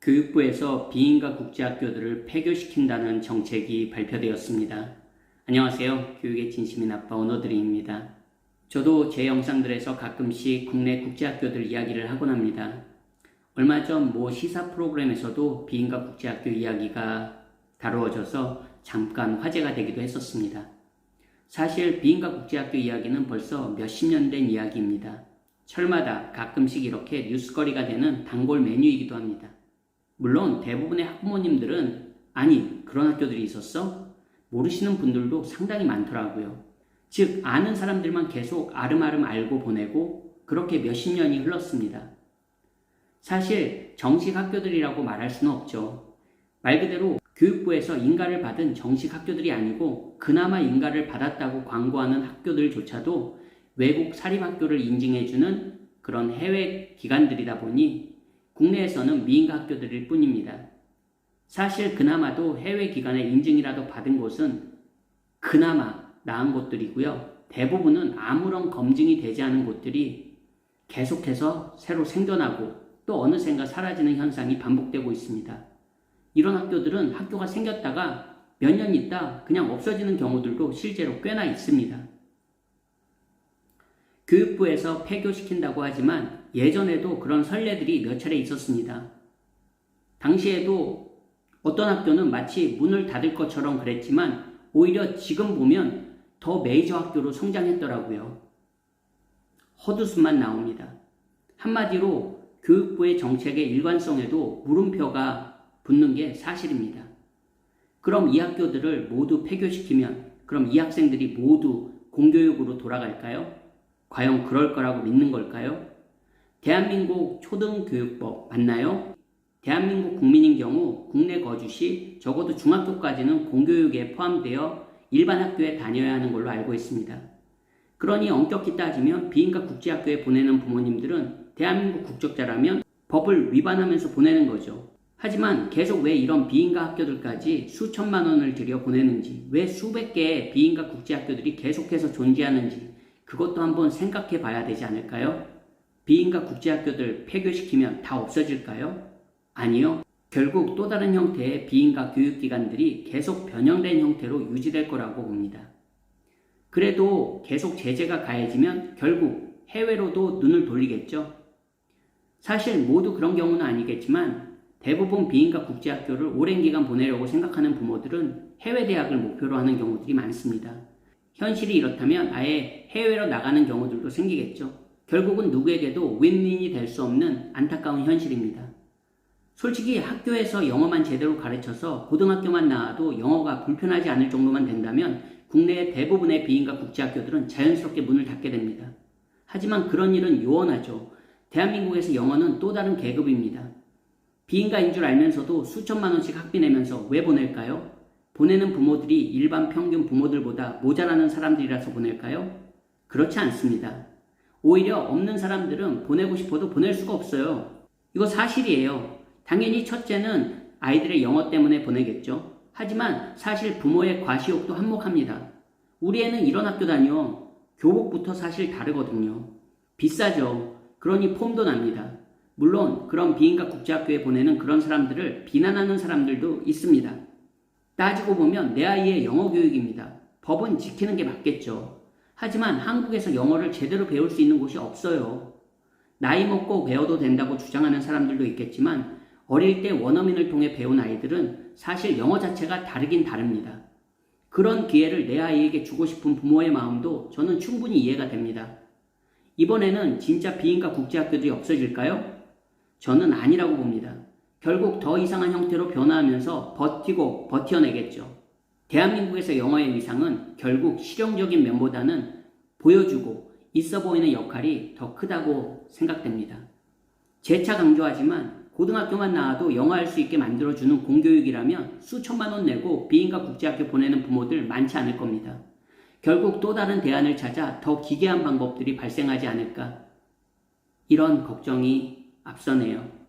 교육부에서 비인가 국제학교들을 폐교시킨다는 정책이 발표되었습니다. 안녕하세요. 교육의 진심인 아빠 오너드리입니다. 저도 제 영상들에서 가끔씩 국내 국제학교들 이야기를 하곤 합니다. 얼마 전 모 시사 프로그램에서도 비인가 국제학교 이야기가 다루어져서 잠깐 화제가 되기도 했었습니다. 사실 비인가 국제학교 이야기는 벌써 몇십 년 된 이야기입니다. 철마다 가끔씩 이렇게 뉴스거리가 되는 단골 메뉴이기도 합니다. 물론 대부분의 학부모님들은 아니 그런 학교들이 있었어? 모르시는 분들도 상당히 많더라고요. 즉 아는 사람들만 계속 아름아름 알고 보내고 그렇게 몇십 년이 흘렀습니다. 사실 정식 학교들이라고 말할 수는 없죠. 말 그대로 교육부에서 인가를 받은 정식 학교들이 아니고 그나마 인가를 받았다고 광고하는 학교들조차도 외국 사립학교를 인증해주는 그런 해외 기관들이다 보니 국내에서는 미인가 학교들일 뿐입니다. 사실 그나마도 해외 기관의 인증이라도 받은 곳은 그나마 나은 곳들이고요. 대부분은 아무런 검증이 되지 않은 곳들이 계속해서 새로 생겨나고 또 어느샌가 사라지는 현상이 반복되고 있습니다. 이런 학교들은 학교가 생겼다가 몇 년 있다 그냥 없어지는 경우들도 실제로 꽤나 있습니다. 교육부에서 폐교시킨다고 하지만 예전에도 그런 선례들이 몇 차례 있었습니다. 당시에도 어떤 학교는 마치 문을 닫을 것처럼 그랬지만 오히려 지금 보면 더 메이저 학교로 성장했더라고요. 헛웃음만 나옵니다. 한마디로 교육부의 정책의 일관성에도 물음표가 붙는 게 사실입니다. 그럼 이 학교들을 모두 폐교시키면 그럼 이 학생들이 모두 공교육으로 돌아갈까요? 과연 그럴 거라고 믿는 걸까요? 대한민국 초등교육법 맞나요? 대한민국 국민인 경우 국내 거주 시 적어도 중학교까지는 공교육에 포함되어 일반 학교에 다녀야 하는 걸로 알고 있습니다. 그러니 엄격히 따지면 비인가 국제학교에 보내는 부모님들은 대한민국 국적자라면 법을 위반하면서 보내는 거죠. 하지만 계속 왜 이런 비인가 학교들까지 수천만 원을 들여 보내는지, 왜 수백 개의 비인가 국제학교들이 계속해서 존재하는지 그것도 한번 생각해 봐야 되지 않을까요? 비인가 국제학교들 폐교시키면 다 없어질까요? 아니요. 결국 또 다른 형태의 비인가 교육기관들이 계속 변형된 형태로 유지될 거라고 봅니다. 그래도 계속 제재가 가해지면 결국 해외로도 눈을 돌리겠죠. 사실 모두 그런 경우는 아니겠지만 대부분 비인가 국제학교를 오랜 기간 보내려고 생각하는 부모들은 해외 대학을 목표로 하는 경우들이 많습니다. 현실이 이렇다면 아예 해외로 나가는 경우들도 생기겠죠. 결국은 누구에게도 윈윈이 될 수 없는 안타까운 현실입니다. 솔직히 학교에서 영어만 제대로 가르쳐서 고등학교만 나와도 영어가 불편하지 않을 정도만 된다면 국내의 대부분의 비인가 국제학교들은 자연스럽게 문을 닫게 됩니다. 하지만 그런 일은 요원하죠. 대한민국에서 영어는 또 다른 계급입니다. 비인가인 줄 알면서도 수천만 원씩 학비 내면서 왜 보낼까요? 보내는 부모들이 일반 평균 부모들보다 모자라는 사람들이라서 보낼까요? 그렇지 않습니다. 오히려 없는 사람들은 보내고 싶어도 보낼 수가 없어요. 이거 사실이에요. 당연히 첫째는 아이들의 영어 때문에 보내겠죠. 하지만 사실 부모의 과시욕도 한몫합니다. 우리 애는 이런 학교 다녀. 교복부터 사실 다르거든요. 비싸죠. 그러니 폼도 납니다. 물론 그런 비인가 국제학교에 보내는 그런 사람들을 비난하는 사람들도 있습니다. 따지고 보면 내 아이의 영어 교육입니다. 법은 지키는 게 맞겠죠. 하지만 한국에서 영어를 제대로 배울 수 있는 곳이 없어요. 나이 먹고 배워도 된다고 주장하는 사람들도 있겠지만 어릴 때 원어민을 통해 배운 아이들은 사실 영어 자체가 다르긴 다릅니다. 그런 기회를 내 아이에게 주고 싶은 부모의 마음도 저는 충분히 이해가 됩니다. 이번에는 진짜 비인가 국제학교들이 없어질까요? 저는 아니라고 봅니다. 결국 더 이상한 형태로 변화하면서 버티고 버텨내겠죠. 대한민국에서 영어의 위상은 결국 실용적인 면보다는 보여주고 있어 보이는 역할이 더 크다고 생각됩니다. 재차 강조하지만 고등학교만 나와도 영어 할 수 있게 만들어주는 공교육이라면 수천만 원 내고 비인가 국제학교 보내는 부모들 많지 않을 겁니다. 결국 또 다른 대안을 찾아 더 기괴한 방법들이 발생하지 않을까 이런 걱정이 앞서네요.